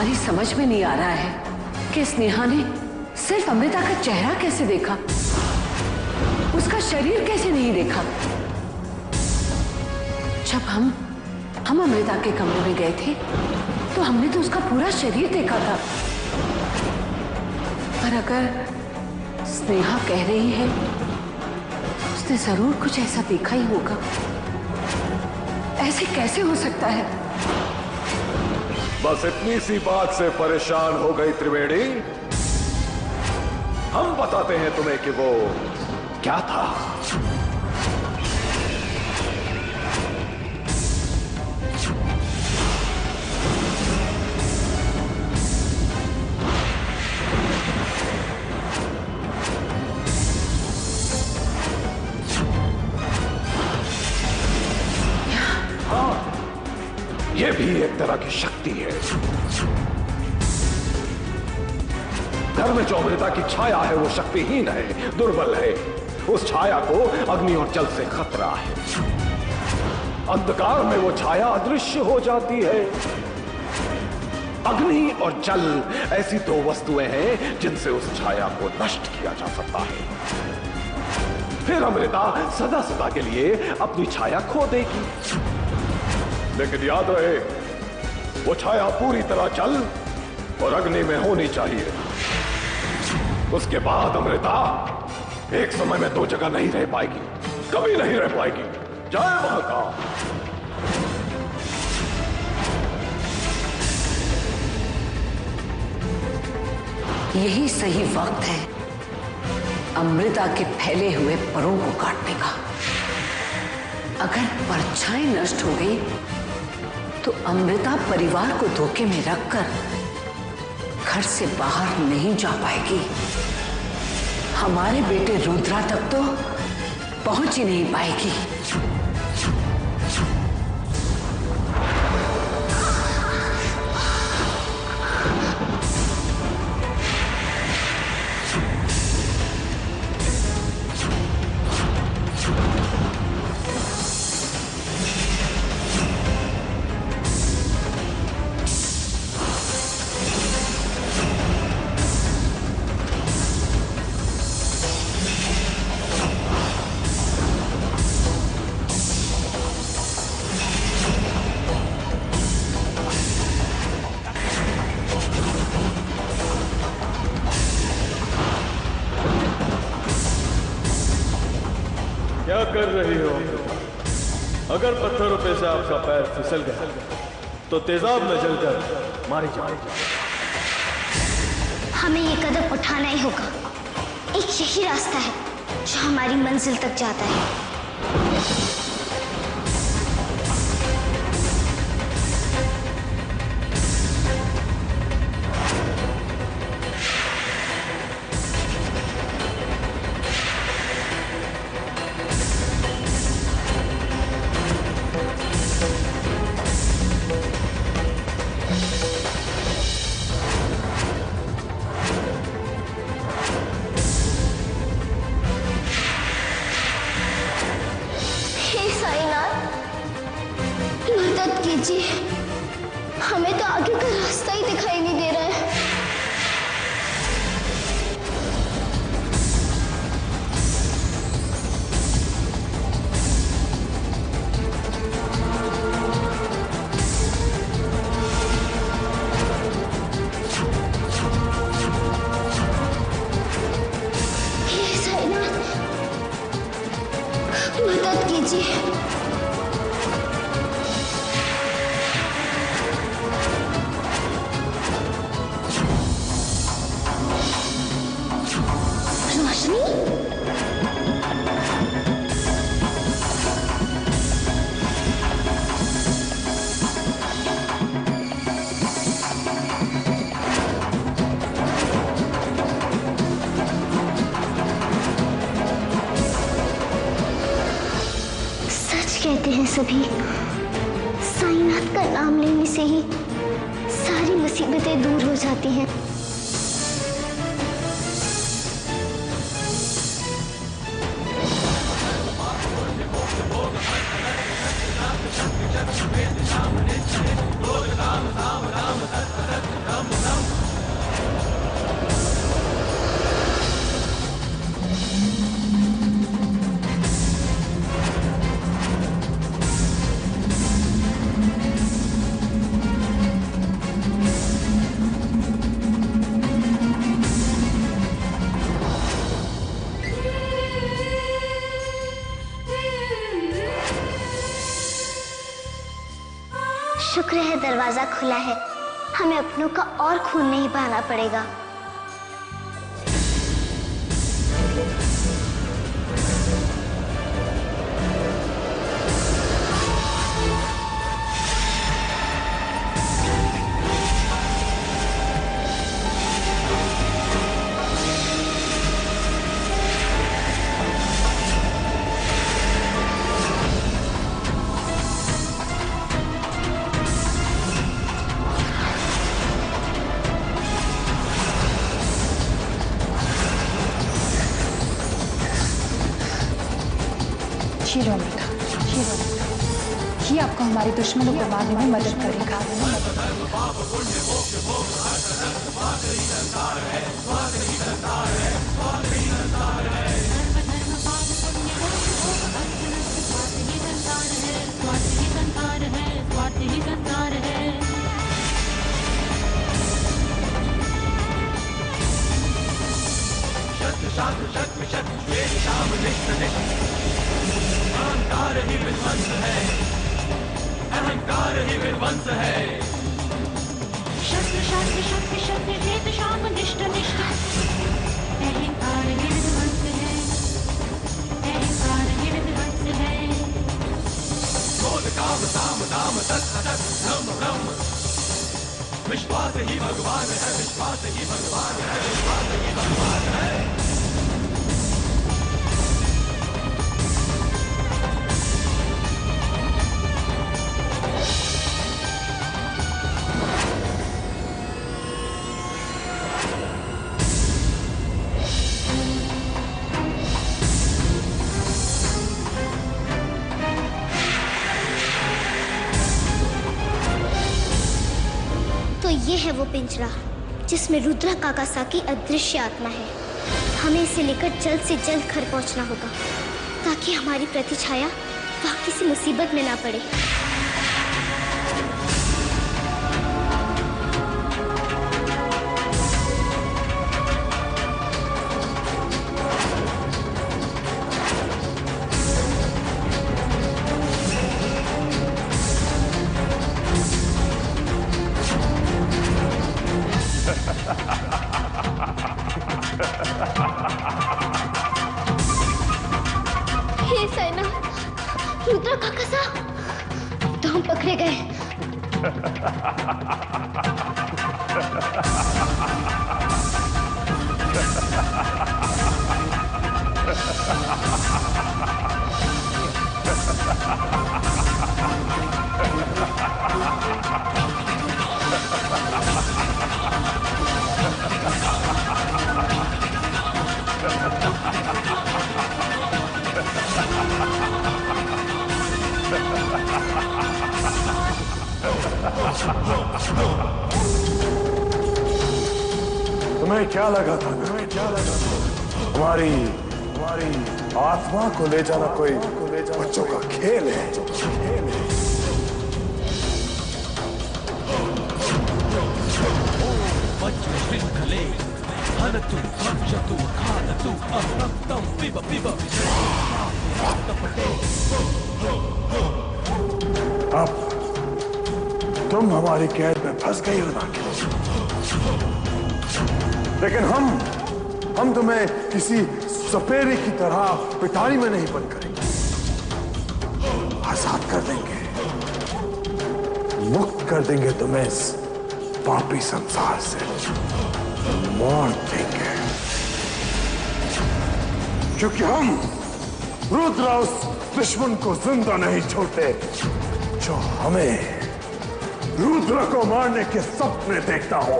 हमारी समझ में नहीं आ रहा है कि स्नेहा ने सिर्फ अमृता का चेहरा कैसे देखा, उसका शरीर कैसे नहीं देखा। जब हम अमृता के कमरे में गए थे तो हमने तो उसका पूरा शरीर देखा था। पर अगर स्नेहा कह रही है उसने जरूर कुछ ऐसा देखा ही होगा। ऐसे कैसे हो सकता है? बस इतनी सी बात से परेशान हो गई त्रिवेणी? हम बताते हैं तुम्हें कि वो क्या था। ये भी एक तरह की शक्ति है। घर में जो अमृता की छाया है वो शक्तिहीन है, दुर्बल है। उस छाया को अग्नि और जल से खतरा है। अंधकार में वो छाया अदृश्य हो जाती है। अग्नि और जल ऐसी दो वस्तुएं हैं जिनसे उस छाया को नष्ट किया जा सकता है। फिर अमृता सदा सदा के लिए अपनी छाया खो देगी। लेकिन याद रहे, वो छाया पूरी तरह जल और अग्नि में होनी चाहिए। उसके बाद अमृता एक समय में दो जगह नहीं रह पाएगी, कभी नहीं रह पाएगी। जय महाकाल। यही सही वक्त है अमृता के फैले हुए परों को काटने का। अगर परछाई नष्ट हो गई तो अमृता परिवार को धोखे में रखकर घर से बाहर नहीं जा पाएगी। हमारे बेटे रुद्रा तक तो पहुंच ही नहीं पाएगी। क्या कर रही हो? अगर पत्थरों पे से आपका पैर फिसल गया तो तेजाब में जलकर मारी जाएगी। हमें ये कदम उठाना ही होगा। एक यही रास्ता है जो हमारी मंजिल तक जाता है। मदद कीजिए, हमें तो आगे का रास्ता ही दिखाई नहीं दे रहा है। हे साईनाथ, मदद कीजिए। कहते हैं सभी, साईनाथ का नाम लेने से ही सारी मुसीबतें दूर हो जाती हैं। शुक्र है दरवाजा खुला है, हमें अपनों का और खून नहीं बहाना पड़ेगा। ये आपको हमारे दुश्मनों को मारने में मदद करेगा। अहंकार ही विध्वंस है। शस्त्र शास्त्र शक्ति शक्ति भेद शाम निष्ठ निष्ठ। अहंकार ही विध्वंस है। अहंकार ही विध्वंस है। क्रोध काम साम दाम तत् तत् ब्रह्म ब्रह्म। विश्वास ही भगवान है। विश्वास ही भगवान है। विश्वास ही भगवान है। तो ये है वो पिंजरा जिसमें रुद्रा काकासा की अदृश्य आत्मा है। हमें इसे लेकर जल्द से जल्द घर पहुंचना होगा ताकि हमारी प्रतिछाया वहां किसी मुसीबत में ना पड़े। हे सैना, रुद्रा काकासा, तो हम पकड़े गए। तुम्हें क्या लगा था? हमारी आत्मा को ले जाना कोई बच्चों का खेल है। अब तुम हमारी कैद में फंस गई हो ना, लेकिन हम तुम्हें किसी सपेरे की तरह पिटारी में नहीं बंद करेंगे। आजाद कर देंगे, मुक्त कर देंगे तुम्हें इस पापी संसार से, मार देंगे। क्योंकि हम रुद्र उस दुश्मन को जिंदा नहीं छोड़ते जो हमें रुद्र को मारने के सपने देखता हो।